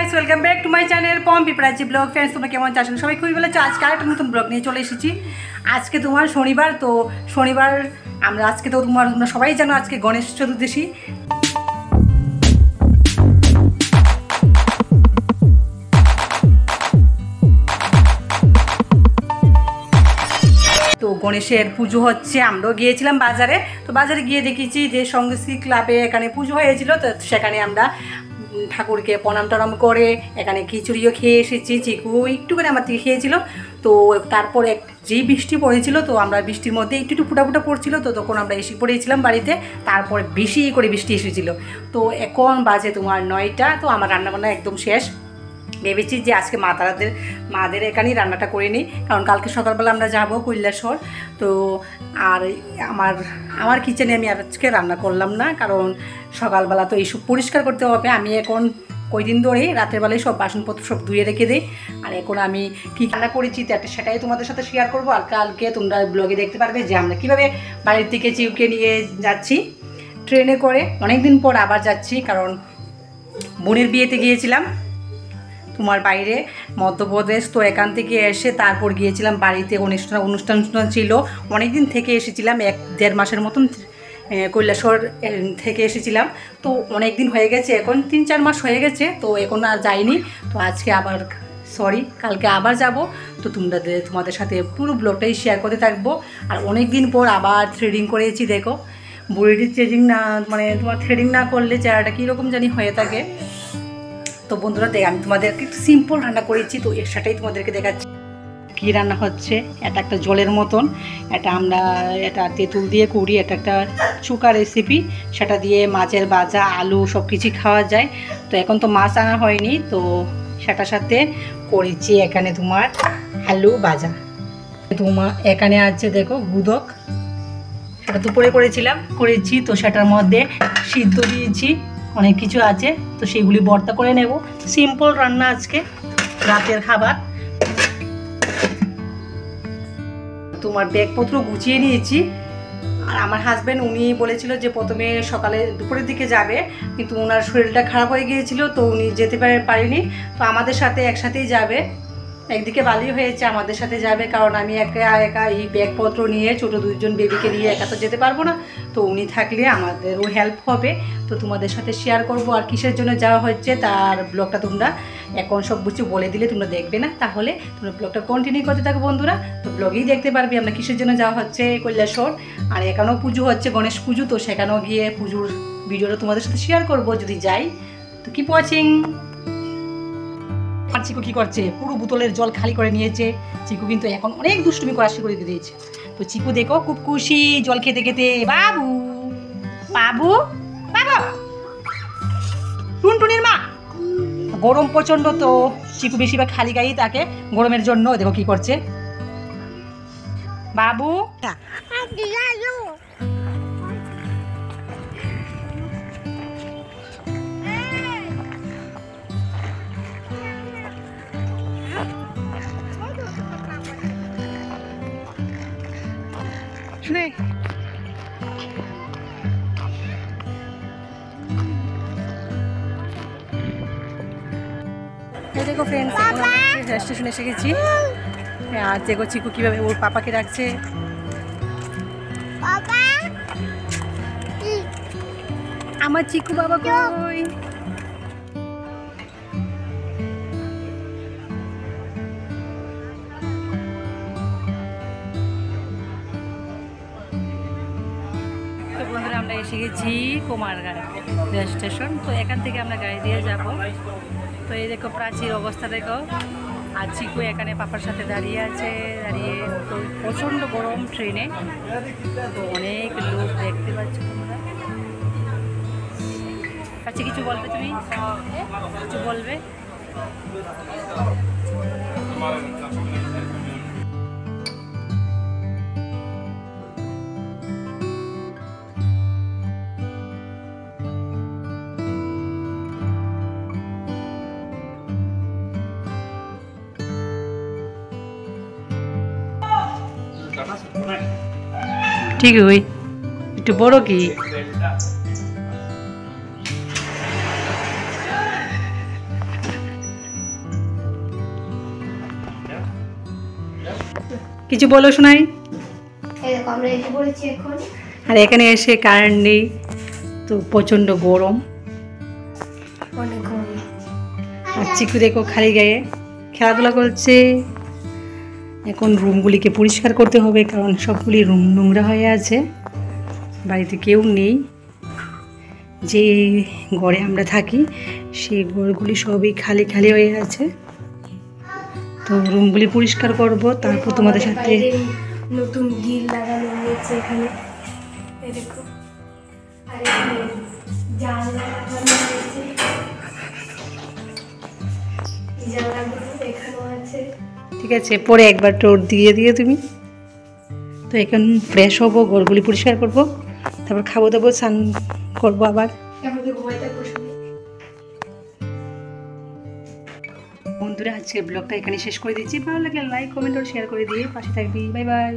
Guys, welcome back to my channel Pompi Prachi blog. Friends, তোমরা কেমন আছো? সবাই খুবই ভালো আছো। আজকে আরেকটা নতুন ব্লগ নিয়ে চলে এসেছি। আজকে তোমার শনিবার, তো শনিবার আমরা আজকে তো তোমরা সবাই জানো আজকে গণেশ চতুর্দশী। তো গণেশের পুজো হচ্ছে, আমরাও গিয়েছিলাম বাজারে। তো বাজারে গিয়ে দেখেছি যে সঙ্গীশ্রী ক্লাবে এখানে পুজো হয়েছিল, তো সেখানে আমরা ঠাকুরকে প্রণাম টনাম করে এখানে খিচুড়িও খেয়ে এসেছি। চিকু একটু করে আমার থেকে খেয়েছিল। তো তারপরে যেই বৃষ্টি পড়েছিল, তো আমরা বৃষ্টির মধ্যে একটু ফুটা ফুটা পড়ছিল, তো তখন আমরা এসে পড়েছিলাম বাড়িতে। তারপরে বেশি করে বৃষ্টি এসেছিলো। তো এখন বাজে তোমার 9টা। তো আমার রান্নাবান্না একদম শেষ। ভেবেছি যে আজকে মাদের এখানেই রান্নাটা করে নিই, কারণ কালকে সকালবেলা আমরা যাবো কৈলাসহর। তো আর আমার কিচেনে আমি আজকে রান্না করলাম না, কারণ সকালবেলা তো এইসব পরিষ্কার করতে হবে। আমি এখন কয়দিন ধরেই রাতের বেলায় সব বাসনপত্র সব ধুয়ে রেখে দিই। আর এখন আমি কী রান্না করেছি সেটাই তোমাদের সাথে শেয়ার করবো। আর কালকে তোমরা ব্লগে দেখতে পারবে যে আমরা কীভাবে বাড়ির থেকে চিউকে নিয়ে যাচ্ছি ট্রেনে করে। অনেক দিন পর আবার যাচ্ছি, কারণ বোনের বিয়েতে গিয়েছিলাম তোমার বাইরে মধ্যপ্রদেশ। তো এখান থেকে এসে তারপর গিয়েছিলাম বাড়িতে, অনুষ্ঠান ছিল। অনেক দিন থেকে এসেছিলাম, 1-1.5 মাসের মতন কৈলাসহর থেকে এসেছিলাম। তো অনেক দিন হয়ে গেছে, এখন 3-4 মাস হয়ে গেছে। তো এখন আর যাইনি। তো আজকে আবার কালকে আবার যাব। তো তোমাদের সাথে পুরো ব্লগটাই শেয়ার করতে থাকবো। আর অনেক দিন পর আবার থ্রেডিং করেছি। দেখো, বুড়িটির তোমার থ্রেডিং না করলে চেহারাটা কীরকম জানি হয়ে থাকে। তো বন্ধুরা, আমি তোমাদেরকে একটু সিম্পল রান্না করেছি, তো এর সাথেই তোমাদেরকে দেখাচ্ছি কী রান্না হচ্ছে। এটা একটা জলের মতন, এটা তেঁতুল দিয়ে করি। এটা একটা চুকা রেসিপি, সেটা দিয়ে মাছের ভাজা, আলু সব কিছু খাওয়া যায়। তো এখন তো মাছ আনা হয়নি, তো সেটার সাথে করেছি এখানে তোমার আলু ভাজা। এখানে আছে দেখো গুদক, সেটা দুপুরে করেছি। তো সেটার মধ্যে সিদ্ধ দিয়েছি, অনেক কিছু আছে। তো সেগুলি ভর্তা করে নেব। সিম্পল রান্না আজকে, রাতের খাবার। তোমার ব্যাগপত্র গুছিয়ে নিয়েছি। আর আমার হাজব্যান্ড উনি বলেছিল যে প্রথমে দুপুরের দিকে যাবে, কিন্তু ওনার শরীরটা খারাপ হয়ে গিয়েছিল, তো উনি যেতে পারেনি। তো আমাদের সাথে একসাথেই যাবে। একদিকে ভালোই হয়েছে আমাদের সাথে যাবে, কারণ আমি একা এই ব্যাগপত্র নিয়ে ছোটো 2জন বেবিকে নিয়ে একা তো যেতে পারবো না। তো উনি থাকলে আমাদেরও হেল্প হবে। তো তোমাদের সাথে শেয়ার করব। আর কিসের জন্য যাওয়া হচ্ছে তার ব্লগটা তোমরা এখন সব কিছু বলে দিলে তোমরা দেখবে না, তাহলে তোমরা ব্লগটা কন্টিনিউ করতে থাকো বন্ধুরা। তো ব্লগেই দেখতে পারবে আমরা কিসের জন্য যাওয়া হচ্ছে কৈলাসহর। আর এখানেও পুজো হচ্ছে, গণেশ পুজো। তো সেখানেও গিয়ে পুজোর ভিডিওটা তোমাদের সাথে শেয়ার করব যদি যাই। তো কিপ ওয়াচিং। আর চিকু কি করছে, পুরো বোতলের জল খালি করে নিয়েছে। চিকু কিন্তু এখন অনেক দুষ্টুমি করা শুরু করে দিয়েছে। তো চিকু দেখো খুব খুশি জল খেতে খেতে। বাবু বাবু বাবা, টুনটুনির মা। গরম প্রচন্ড, তো চিকু বেশিরভাগ খালি গায়েই থাকে গরমের জন্য। দেখো কি করছে বাবু। শুনে দেখো ফ্রেন্ডস, রেল স্টেশনে এসে গেছি। আর দেখো চিকু কীভাবে ওর পাপাকে রাখছে। আমার চিকু বাবা কই? বন্ধুরা, আমরা এসে গেছি কুমারঘাট রেল স্টেশন। তো এখান থেকে আমরা গাড়ি দিয়ে যাব। তো এই দেখো প্রাচীর অবস্থা দেখো। আর চিকু এখানে পাপার সাথে দাঁড়িয়ে আছে। তো প্রচণ্ড গরম ট্রেনে, তো অনেক লোক দেখতে পাচ্ছ তোমরা। কাছে কিছু বলবে? তুমি কিছু বলবে? ঠিক ওই একটু বড় কি কিছু বলো শোনাই। এই দেখো আমরা এসে পড়েছি এখন। আর এখানে এসে কারেন্ট নেই, তো প্রচণ্ড গরম। অনেক গরম। আর চিকু দেখো খালি গায়ে খেলাধুলা করছে। এখন রুমগুলিকে পরিষ্কার করতে হবে, কারণ সবগুলি রুম নোংরা হয়ে আছে, বাড়িতে কেউ নেই। যে ঘরে আমরা থাকি সেই ঘরগুলি সবই খালি খালি হয়ে আছে, তো রুমগুলি পরিষ্কার করব, তারপর তোমাদের সাথে। নতুন গ্রিল লাগানো হয়েছে এখানে, এই দেখো। আর এখানে জানলা লাগানো হয়েছে, এই জানলাগুলো এখানেও আছে। ঠিক আছে, পরে একবার টোর দিয়ে দিয়ে তুমি। তো এখন ফ্রেশ হবো, ঘরগুলি পরিষ্কার করব, তারপর খাবো দাবো, স্নান করবো আবার। বন্ধুরা, আজকে ব্লগটা এখানে শেষ করে দিচ্ছি। ভালো লাগলে লাইক, কমেন্ট আর শেয়ার করে দিয়ে পাশে থাকবি। Bye bye.